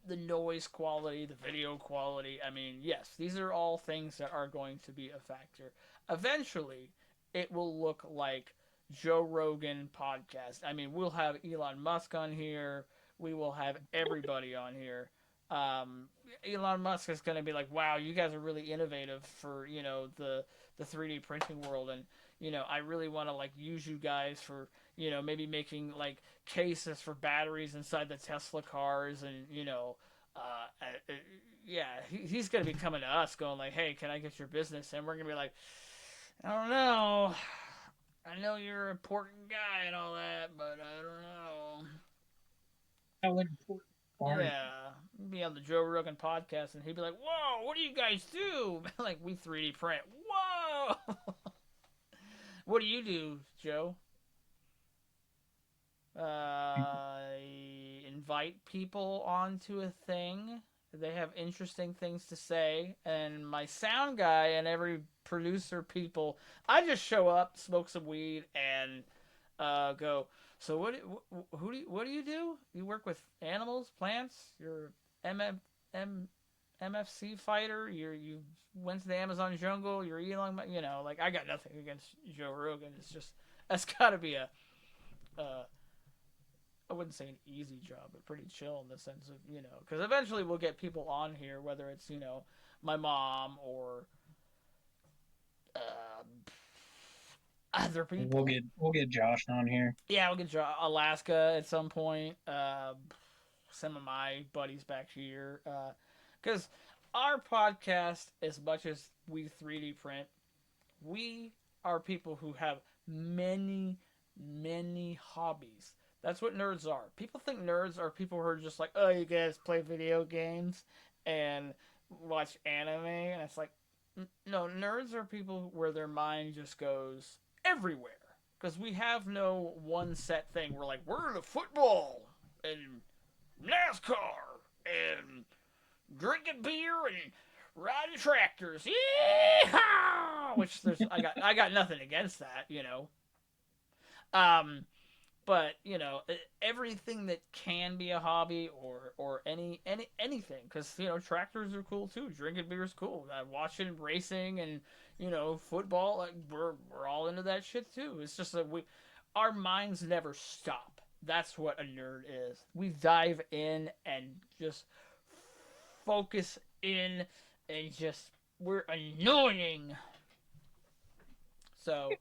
the noise quality, the video quality. I mean, yes, these are all things that are going to be a factor. Eventually, it will look like Joe Rogan podcast. I mean, we'll have Elon Musk on here. We will have everybody on here. Um, Elon Musk is going to be like, "Wow, you guys are really innovative for the 3D printing world, and I really want to like use you guys for maybe making like cases for batteries inside the Tesla cars, and yeah, he's gonna be coming to us, going like, "Hey, can I get your business?" And we're gonna be like, "I don't know. I know you're an important guy and all that, but I don't know." How important are you? Yeah, be on the Joe Rogan podcast, and he'd be like, "Whoa, what do you guys do?" Like, we 3D print. Whoa. What do you do, Joe? Invite people onto a thing They have interesting things to say, and my sound guy and every producer people, I just show up, smoke some weed, and go. So what do you do? You work with animals, plants. You're M MFC fighter. You went to the Amazon jungle. You're Elon. You know, like I got nothing against Joe Rogan. It's just that's got to be a uh, I wouldn't say an easy job, but pretty chill in the sense of, because eventually we'll get people on here, whether it's, my mom or uh, other people. We'll get Josh on here. Yeah, we'll get Alaska at some point. Some of my buddies back here. Because our podcast, as much as we 3D print, we are people who have many, many hobbies. That's what nerds are. People think nerds are people who are just like, oh, you guys play video games and watch anime, and it's like, no, nerds are people where their mind just goes everywhere. Because we have no one set thing. We're like, we're into football and NASCAR and drinking beer and riding tractors. Yeah, which I got nothing against that. Um, but everything that can be a hobby or anything, because tractors are cool too. Drinking beer is cool. Watching racing and football, like we're all into that shit too. It's just that our minds never stop. That's what a nerd is. We dive in and just focus in and just we're annoying. So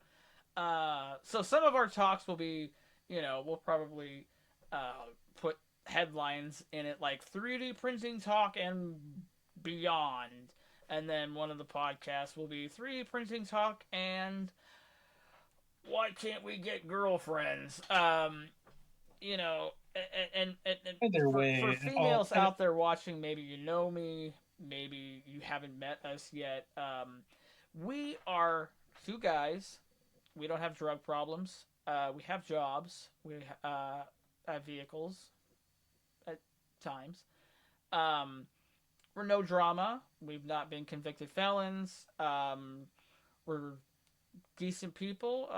so some of our talks will be, we'll probably put headlines in it like 3D printing talk and beyond. And then one of the podcasts will be 3D printing talk and why can't we get girlfriends? You know, and Either for way, females out there watching, maybe you know me, maybe you haven't met us yet. We are two guys. We don't have drug problems. We have jobs. We have vehicles at times. Um, we're no drama. We've not been convicted felons. We're decent people.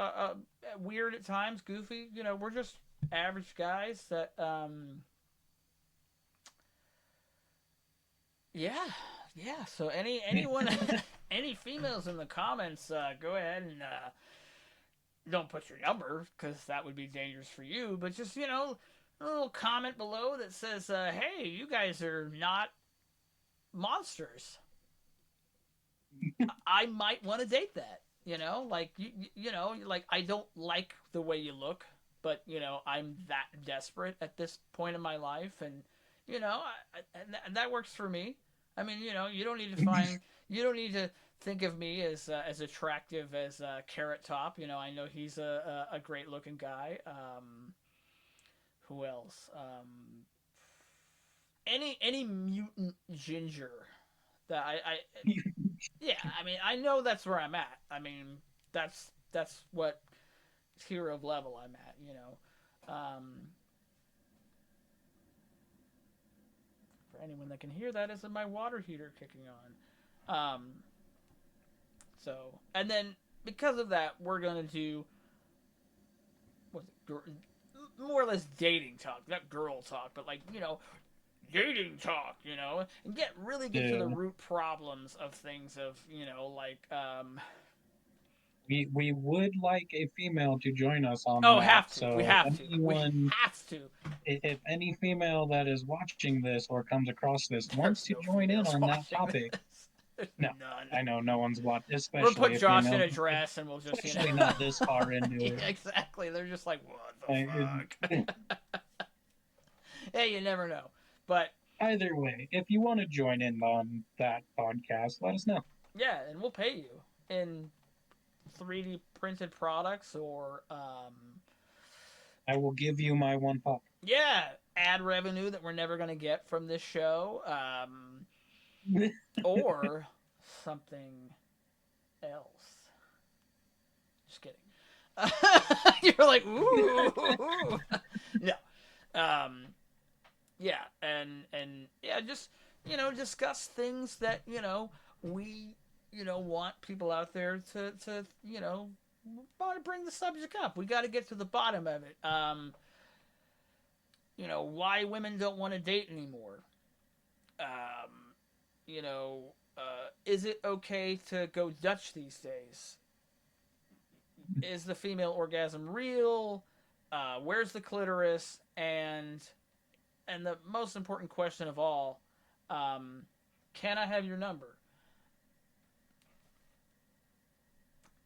Weird at times, goofy. We're just average guys that. Yeah, yeah. So anyone, any females in the comments, go ahead and don't put your number because that would be dangerous for you. But just a little comment below that says, "Hey, you guys are not monsters. I might want to date that." Like like I don't like the way you look, but I'm that desperate at this point in my life, and and that works for me. I mean, you don't need to you don't need to think of me as attractive as Carrot Top. I know he's a great looking guy. Who else? Any mutant ginger that I yeah. I mean, I know that's where I'm at. I mean, that's what tier of level I'm at. For anyone that can hear that, is my water heater kicking on. So, and then because of that, we're gonna do what's it, more or less dating talk, not girl talk, but like dating talk, and really get to the yeah, root problems of things of like we would like a female to join us on oh, that. have to, we So have to, we anyone, have to. if any female that is watching this or comes across this wants There's to no join in females on that watching topic, this. There's no, none. I know no one's watching, We'll put especially a Josh in female, a dress and we'll just especially not this far yeah, into it. exactly. They're just like, what the I- fuck? Hey, you never know. But Either way, if you want to join in on that podcast, let us know. yeah, and we'll pay you in 3D printed products or I will give you my one pop. yeah, ad revenue that we're never gonna get from this show, or something else. Just kidding. You're like, ooh, no. Yeah, and yeah, just discuss things that we want people out there to want to bring the subject up. We got to get to the bottom of it. Why women don't want to date anymore. Um, is it okay to go Dutch these days? Is the female orgasm real? Where's the clitoris? And the most important question of all, um, can I have your number?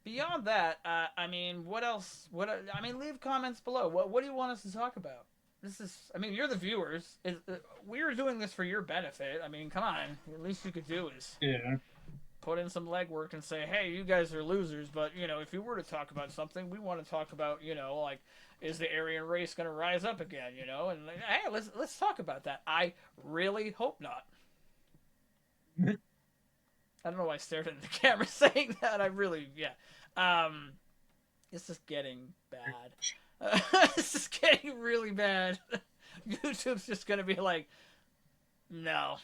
Beyond that, I mean, what else? I mean, leave comments below. What do you want us to talk about? This is, I mean, you're the viewers. We're doing this for your benefit. I mean, come on. The least you could do is Yeah. put in some legwork and say, hey, you guys are losers. But if you were to talk about something, we want to talk about, like, is the Aryan race going to rise up again? And like, hey, let's talk about that. I really hope not. I don't know why I stared into the camera saying that. I really, yeah. Um, it's just getting bad. It's just getting really bad. YouTube's just gonna be like, no,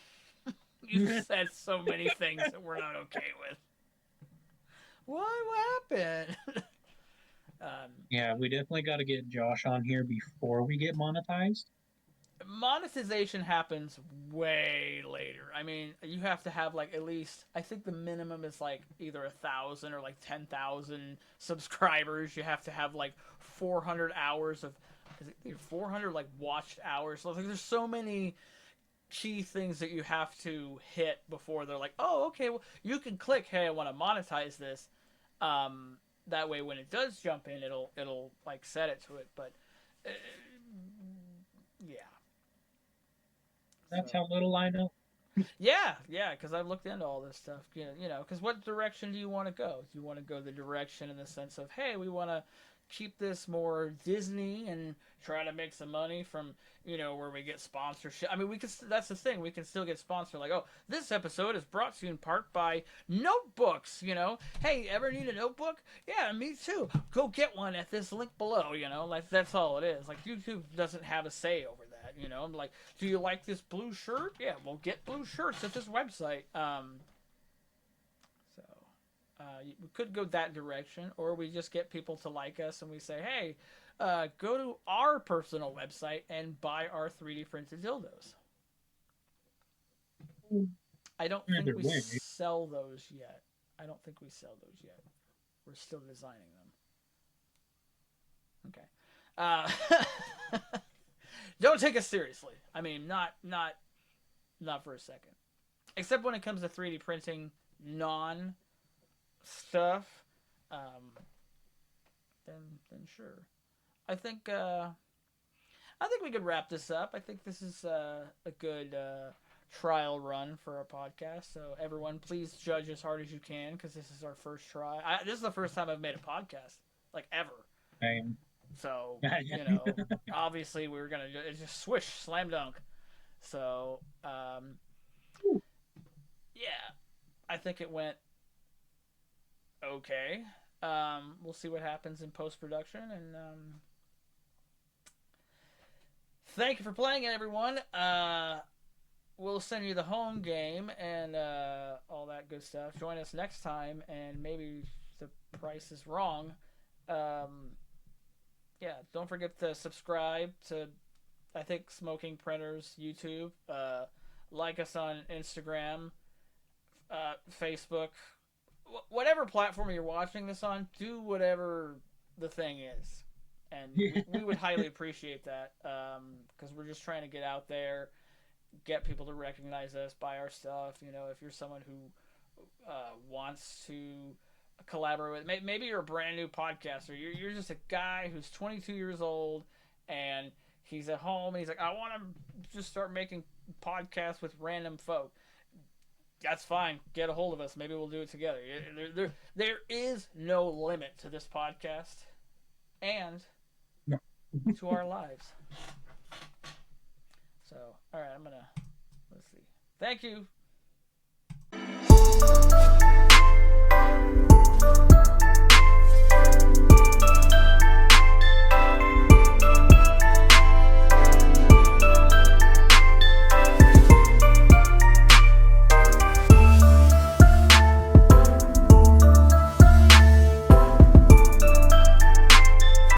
you said so many things that we're not okay with. What happened? Yeah, we definitely got to get Josh on here before we get monetized. Monetization happens way later. I mean, you have to have like at least, I think the minimum is like either 1,000 or like 10,000 subscribers. You have to have like 400 hours of, is it 400 like watched hours. So like there's so many key things that you have to hit before they're like, oh, okay, well, you can click, hey, I want to monetize this. That way when it does jump in, it'll like set it to it. But yeah. That's So how little I know. yeah, because I've looked into all this stuff. Because what direction do you want to go? Do you want to go the direction in the sense of, hey, we want to keep this more Disney and try to make some money from where we get sponsorship. I mean, we can. That's the thing. We can still get sponsored. Like, oh, this episode is brought to you in part by notebooks. Hey, ever need a notebook? Yeah, me too. Go get one at this link below. Like that's all it is. Like YouTube doesn't have a say over that. I'm like, do you like this blue shirt? Yeah, well, get blue shirts at this website. So we could go that direction, or we just get people to like us and we say, hey, go to our personal website and buy our 3D printed dildos. I don't think Either we way, sell those yet. I don't think we sell those yet. We're still designing them. Okay. Don't take us seriously. I mean, not for a second. Except when it comes to 3D printing non stuff, um, then sure. I think we could wrap this up. I think this is a good trial run for our podcast. So everyone, please judge as hard as you can because this is our first try. This is the first time I've made a podcast like ever. same. So obviously we were gonna just swish, slam dunk. So yeah, I think it went okay. We'll see what happens in post production, and thank you for playing, everyone. We'll send you the home game and all that good stuff. Join us next time, and maybe the price is wrong. Yeah, don't forget to subscribe to, I think, Smoking Printers YouTube. Like us on Instagram, Facebook, whatever platform you're watching this on. Do whatever the thing is, and we would highly appreciate that because we're just trying to get out there, get people to recognize us, buy our stuff. If you're someone who wants to collaborate with, maybe you're a brand new podcaster, you're just a guy who's 22 years old and he's at home and he's like, I want to just start making podcasts with random folk. That's fine. Get a hold of us. Maybe we'll do it together. There is no limit to this podcast and No. to our lives. So, all right, let's see. Thank you